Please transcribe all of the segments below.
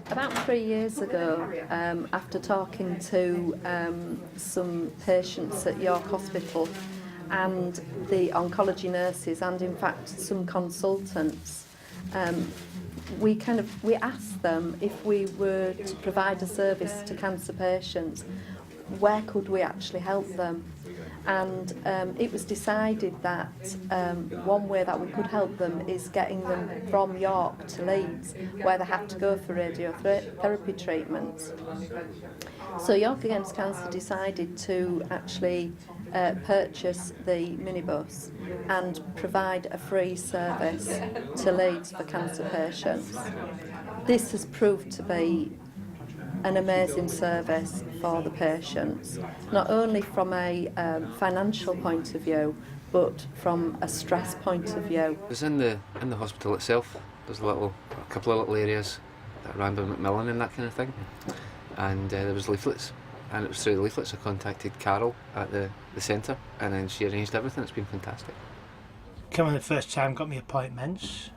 About 3 years ago, after talking to some patients at York Hospital and the oncology nurses and in fact some consultants, we asked them if we were to provide a service to cancer patients, where could we actually help them? And it was decided that one way that we could help them is getting them from York to Leeds, where they have to go for radiotherapy treatments. So York Against Cancer decided to actually purchase the minibus and provide a free service to Leeds for cancer patients. This has proved to be an amazing service for the patients, not only from a financial point of view, but from a stress point of view. It was in the hospital itself. There's a couple of little areas that ran by Macmillan and that kind of thing, and there was leaflets, and it was through the leaflets I contacted Carol at the centre, and then she arranged everything. It's been fantastic. Coming the first time, got me appointments,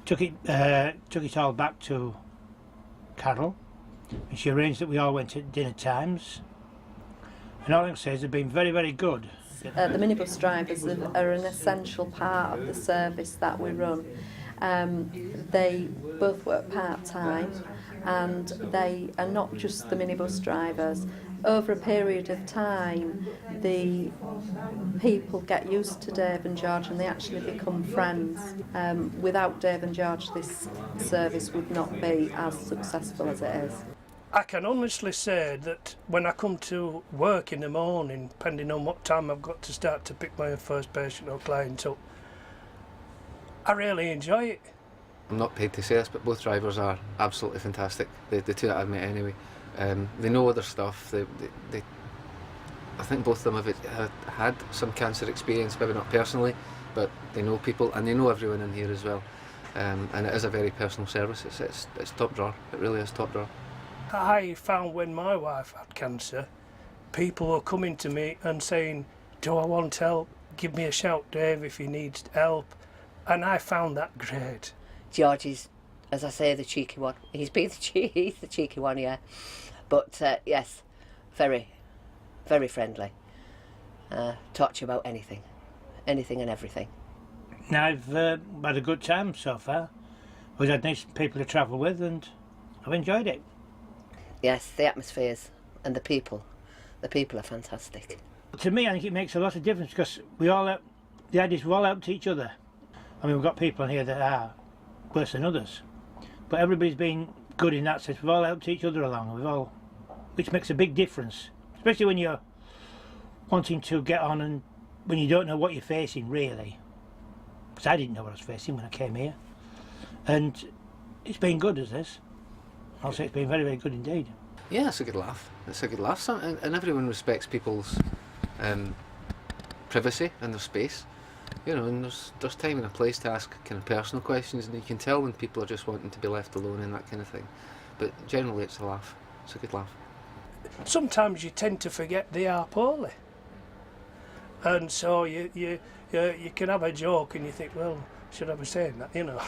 took it all back to Carol. And she arranged that we all went at dinner times, and all I can say is they've been very, very good. The minibus drivers are an essential part of the service that we run. They both work part-time, and they are not just the minibus drivers. Over a period of time, the people get used to Dave and George and they actually become friends. Without Dave and George, this service would not be as successful as it is. I can honestly say that when I come to work in the morning, depending on what time I've got to start to pick my first patient or client up, I really enjoy it. I'm not paid to say this, but both drivers are absolutely fantastic. The two that I've met anyway. They know their stuff. I think both of them have had some cancer experience, maybe not personally, but they know people and they know everyone in here as well. And it is a very personal service. It's top drawer. It really is top drawer. I found when my wife had cancer, people were coming to me and saying, "Do I want help? Give me a shout, Dave, if you need help." And I found that great. George is, as I say, the cheeky one. He's the cheeky one, yeah. But yes, very, very friendly. Talk to you about anything and everything. Now I've had a good time so far. We've had nice people to travel with and I've enjoyed it. Yes, the atmospheres and the people are fantastic. To me, I think it makes a lot of difference because the idea is we all help each other. I mean, we've got people in here that are worse than others, but everybody's been good in that sense. We've all helped each other along, which makes a big difference, especially when you're wanting to get on and when you don't know what you're facing really. Because I didn't know what I was facing when I came here, and it's been good as this. I'll say it's been very, very good indeed. Yeah, it's a good laugh. It's a good laugh, and everyone respects people's privacy and their space. You know, and there's time and a place to ask kind of personal questions, and you can tell when people are just wanting to be left alone and that kind of thing. But generally, it's a laugh. It's a good laugh. Sometimes you tend to forget they are poorly, and so you can have a joke and you think, well, should I be saying that? You know.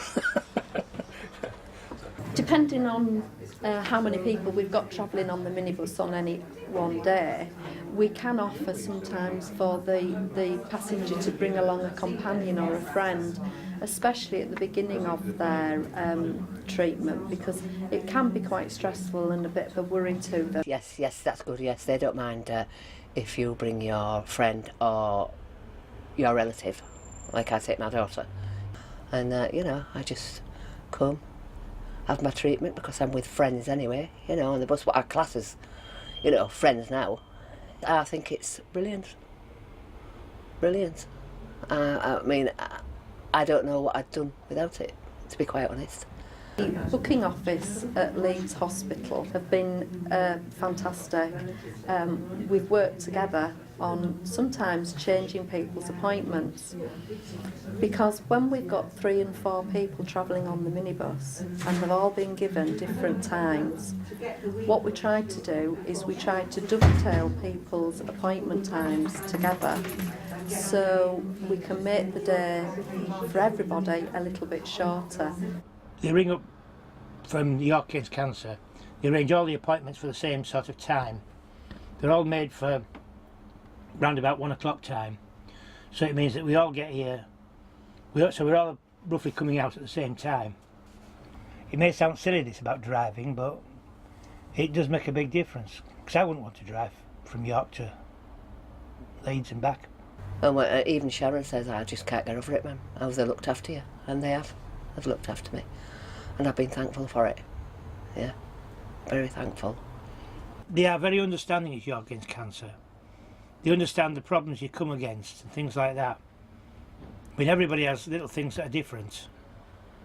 Depending on how many people we've got travelling on the minibus on any one day, we can offer sometimes for the passenger to bring along a companion or a friend, especially at the beginning of their treatment, because it can be quite stressful and a bit of a worry to them. Yes, that's good. Yes, they don't mind if you bring your friend or your relative, like I take my daughter. And, I just come, have my treatment because I'm with friends anyway, on the bus, what our classes, friends now. I think it's brilliant. Brilliant. I mean, I don't know what I'd done without it, to be quite honest. The booking office at Leeds Hospital have been fantastic. We've worked together on sometimes changing people's appointments, because when we've got 3 and 4 people travelling on the minibus and they've all been given different times, what we tried to do is we tried to dovetail people's appointment times together so we can make the day for everybody a little bit shorter. They ring up from York Against Cancer You arrange all the appointments for the same sort of time. They're all made for round about 1 o'clock time. So it means that we all get here, so we're all roughly coming out at the same time. It may sound silly this about driving, but it does make a big difference. Because I wouldn't want to drive from York to Leeds and back. And even Sharon says, I just can't get over it, ma'am. How have they looked after you? And they have. They've looked after me. And I've been thankful for it. Yeah, very thankful. They are very understanding as you're against cancer. They understand the problems you come against and things like that. I mean, everybody has little things that are different,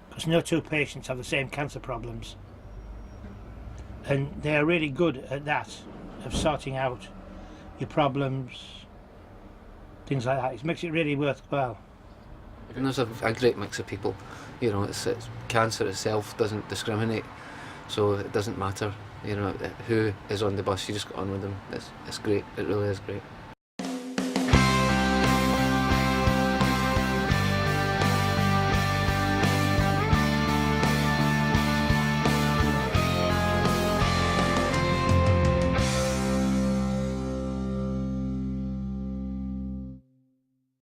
because no two patients have the same cancer problems. And they are really good at that, of sorting out your problems, things like that. It makes it really worthwhile. And there's a great mix of people. You know, it's cancer itself doesn't discriminate, so it doesn't matter. You know, who is on the bus, you just get on with them. It's great, it really is great.